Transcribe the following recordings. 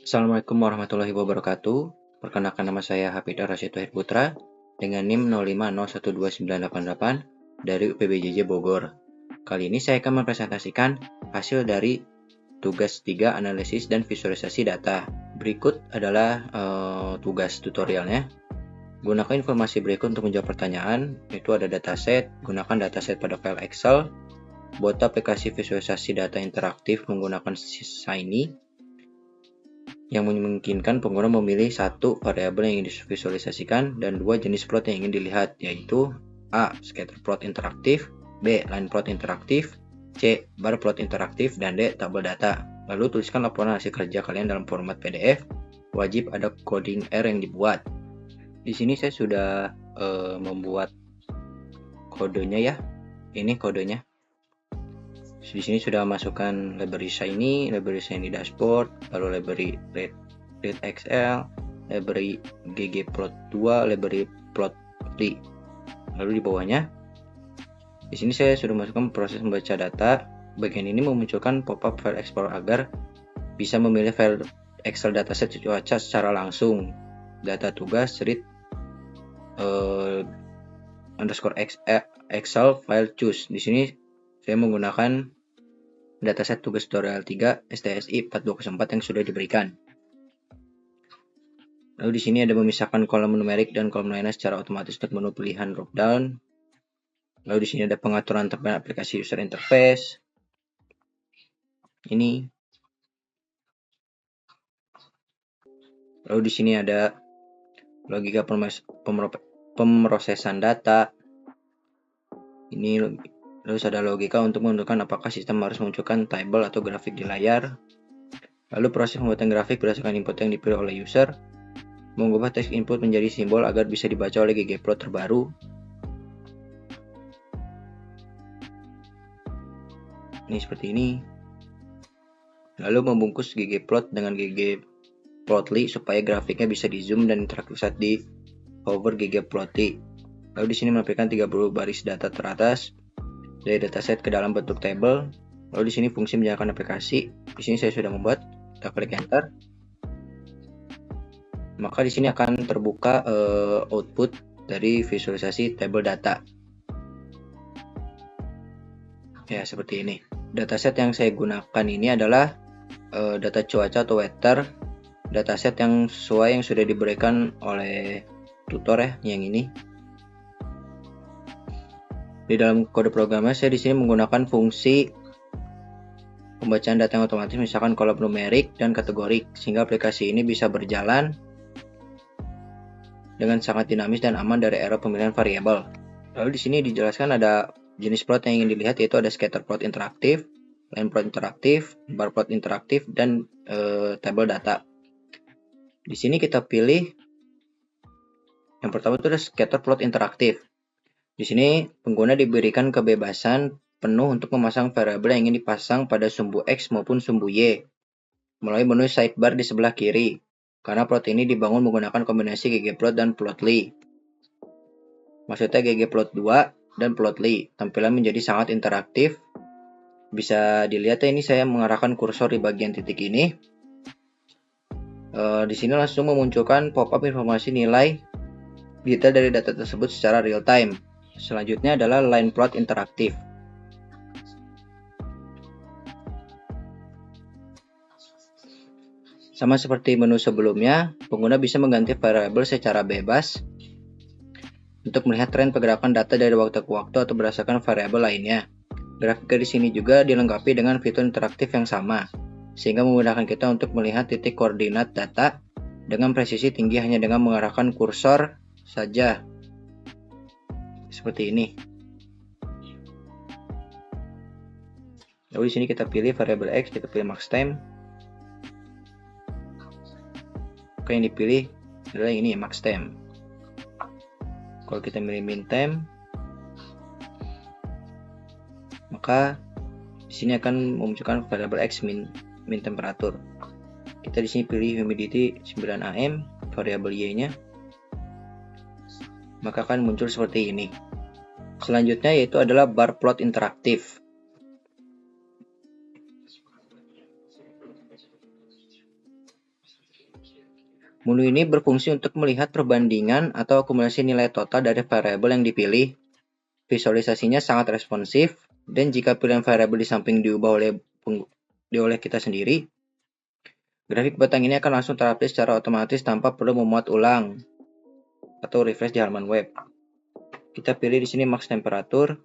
Assalamualaikum warahmatullahi wabarakatuh. Perkenalkan, nama saya Hafidh Ar-Rasyid Wahid Putra dengan NIM 05012988 dari UPBJJ Bogor. Kali ini saya akan mempresentasikan hasil dari tugas 3 analisis dan visualisasi data. Berikut adalah tugas tutorialnya. Gunakan informasi berikut untuk menjawab pertanyaan, yaitu ada dataset, gunakan dataset pada file Excel, buat aplikasi visualisasi data interaktif menggunakan Shiny, yang memungkinkan pengguna memilih satu variabel yang ingin divisualisasikan dan dua jenis plot yang ingin dilihat, yaitu A. Scatter plot interaktif, B. Line plot interaktif, C. Bar plot interaktif, dan D. Tabel data. Lalu tuliskan laporan hasil kerja kalian dalam format PDF. Wajib ada coding R yang dibuat. Di sini saya sudah membuat kodenya ya. Ini kodenya. Di sini sudah masukkan library Shiny dashboard, lalu library read Excel, library ggplot2, library plotly. Lalu di bawahnya, di sini saya sudah masukkan proses membaca data. Bagian ini memunculkan pop-up file explorer agar bisa memilih file Excel dataset cuaca secara langsung. Data tugas read underscore Excel file choose. Di sini saya menggunakan dataset tugas tutorial 3 STSI 4204 yang sudah diberikan. Lalu di sini ada memisahkan kolom numerik dan kolom lainnya secara otomatis untuk menu pilihan drop-down. Lalu di sini ada pengaturan tampilan aplikasi user interface. Ini. Lalu di sini ada logika pemrosesan data. Ini lalu ada logika untuk menentukan apakah sistem harus memunculkan table atau grafik di layar. Lalu proses pembuatan grafik berdasarkan input yang dipilih oleh user. Mengubah teks input menjadi simbol agar bisa dibaca oleh ggplot terbaru. Ini seperti ini. Lalu membungkus ggplot dengan ggplotly supaya grafiknya bisa di zoom dan interaktif saat di hover ggplotly. Lalu di sini menampilkan 30 baris data teratas dari dataset ke dalam bentuk table. Lalu di sini fungsi menjalankan aplikasi. Di sini saya sudah membuat. Kita klik enter. Maka di sini akan terbuka output dari visualisasi table data. Ya, seperti ini. Dataset yang saya gunakan ini adalah data cuaca atau weather. Dataset yang sesuai yang sudah diberikan oleh tutor ya, yang ini. Di dalam kode programnya saya di sini menggunakan fungsi pembacaan data yang otomatis, misalkan kolom numerik dan kategorik, sehingga aplikasi ini bisa berjalan dengan sangat dinamis dan aman dari error pemilihan variabel. Lalu di sini dijelaskan ada jenis plot yang ingin dilihat, yaitu ada scatter plot interaktif, line plot interaktif, bar plot interaktif, dan tabel data. Di sini kita pilih yang pertama itu ada scatter plot interaktif. Di sini pengguna diberikan kebebasan penuh untuk memasang variabel yang ingin dipasang pada sumbu X maupun sumbu Y melalui menu sidebar di sebelah kiri. Karena plot ini dibangun menggunakan kombinasi ggplot dan plotly. Maksudnya ggplot2 dan plotly. Tampilan menjadi sangat interaktif. Bisa dilihat ya, ini saya mengarahkan kursor di bagian titik ini. Di sini langsung memunculkan pop-up informasi nilai detail dari data tersebut secara real time. Selanjutnya adalah line plot interaktif. Sama seperti menu sebelumnya, pengguna bisa mengganti variabel secara bebas untuk melihat tren pergerakan data dari waktu ke waktu atau berdasarkan variabel lainnya. Grafik di sini juga dilengkapi dengan fitur interaktif yang sama, sehingga memudahkan kita untuk melihat titik koordinat data dengan presisi tinggi hanya dengan mengarahkan kursor saja. Seperti ini. Lalu di sini kita pilih variabel X, kita pilih max time. Yang dipilih adalah ini max time. Kalau kita pilih min time, maka di sini akan memunculkan variabel X min temperatur. Kita di sini pilih humidity 9 AM, variabel Y-nya, maka akan muncul seperti ini. Selanjutnya yaitu adalah bar plot interaktif. Menu ini berfungsi untuk melihat perbandingan atau akumulasi nilai total dari variabel yang dipilih. Visualisasinya sangat responsif, dan jika pilihan variabel di samping diubah oleh kita sendiri, grafik batang ini akan langsung terupdate secara otomatis tanpa perlu memuat ulang atau refresh di halaman web. Kita pilih di sini max temperatur,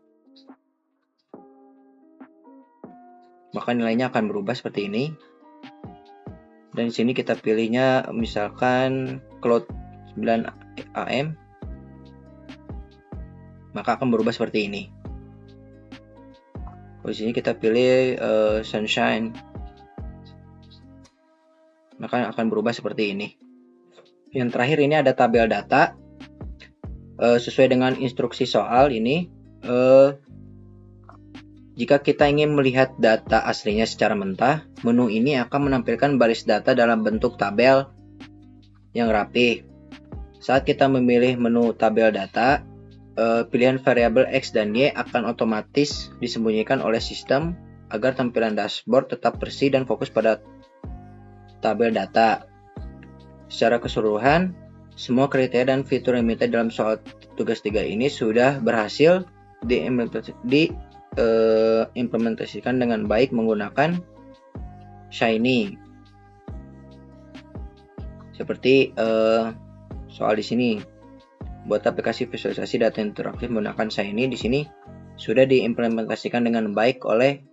maka nilainya akan berubah seperti ini. Dan di sini kita pilihnya misalkan cloud 9 AM, maka akan berubah seperti ini. Di sini kita pilih sunshine, maka akan berubah seperti ini. Yang terakhir ini ada tabel data. Sesuai dengan instruksi soal ini, jika kita ingin melihat data aslinya secara mentah, menu ini akan menampilkan baris data dalam bentuk tabel yang rapi. Saat kita memilih menu tabel data, pilihan variabel X dan Y akan otomatis disembunyikan oleh sistem agar tampilan dashboard tetap bersih dan fokus pada tabel data. Secara keseluruhan, semua kriteria dan fitur yang diminta dalam soal tugas 3 ini sudah berhasil diimplementasikan dengan baik menggunakan Shiny. Seperti soal di sini, buat aplikasi visualisasi data interaktif menggunakan Shiny, di sini sudah diimplementasikan dengan baik oleh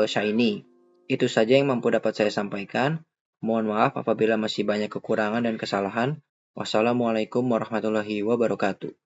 Shiny. Itu saja yang mampu dapat saya sampaikan. Mohon maaf apabila masih banyak kekurangan dan kesalahan. Wassalamualaikum warahmatullahi wabarakatuh.